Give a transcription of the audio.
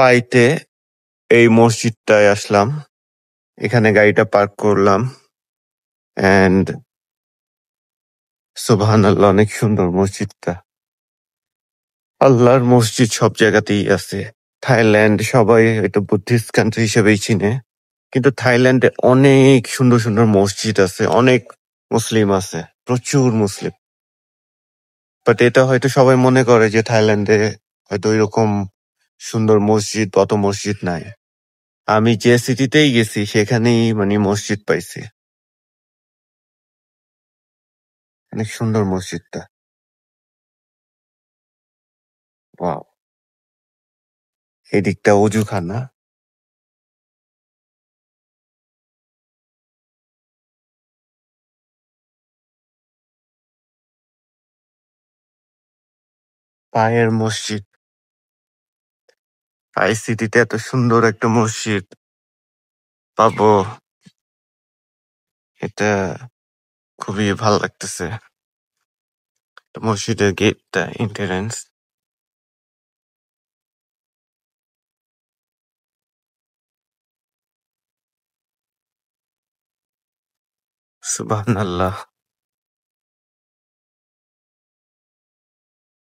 পাইতে এই মসজিদটায় আসলাম। এখানে গাড়িটা পার্ক করলাম। অ্যান্ড সুবহানাল্লাহ, অনেক সুন্দর মসজিদটা। আল্লাহর মসজিদ সব জায়গাতেই আছে। থাইল্যান্ড সবাই এটা বুদ্ধিস্ট কান্ট্রি হিসেবেই চিনে। কিন্তু থাইল্যান্ডে অনেক সুন্দর সুন্দর মসজিদ আছে, অনেক মুসলিম আছে, প্রচুর মুসলিম। বাট এটা হয়তো সবাই মনে করে যে থাইল্যান্ডে হয়তো এরকম সুন্দর মসজিদ, অত মসজিদ নাই। আমি যে সিটিতেই গেছি সেখানেই মানে মসজিদ পাইছি। অনেক সুন্দর মসজিদটা। ওয়াও! এদিকটা অজুখানা। পায়ের মসজিদ। পাই সিটিতে এত সুন্দর একটা মসজিদ পাবো, এটা খুবই ভাল লাগতেছে। মসজিদের গেটটা, এন্ট্রান্স। সুবহানাল্লাহ।